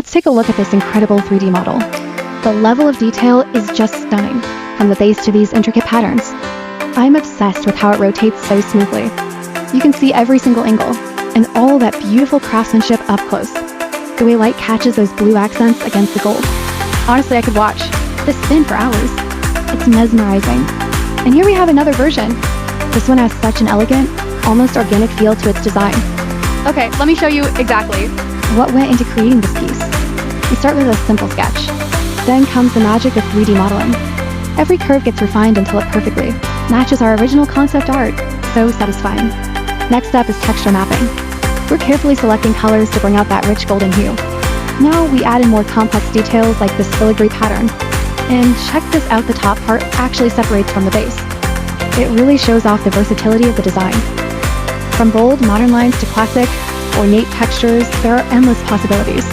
Let's take a look at this incredible 3D model. The level of detail is just stunning, from the base to these intricate patterns. I'm obsessed with how it rotates so smoothly. You can see every single angle, and all that beautiful craftsmanship up close. The way light catches those blue accents against the gold. Honestly, I could watch this spin for hours. It's mesmerizing. And here we have another version. This one has such an elegant, almost organic feel to its design. Okay, let me show you exactly what went into creating this piece. We start with a simple sketch. Then comes the magic of 3D modeling. Every curve gets refined until it perfectly matches our original concept art. So satisfying. Next up is texture mapping. We're carefully selecting colors to bring out that rich golden hue. Now we add in more complex details like this filigree pattern. And check this out, the top part actually separates from the base. It really shows off the versatility of the design. From bold, modern lines to classic, ornate textures, there are endless possibilities.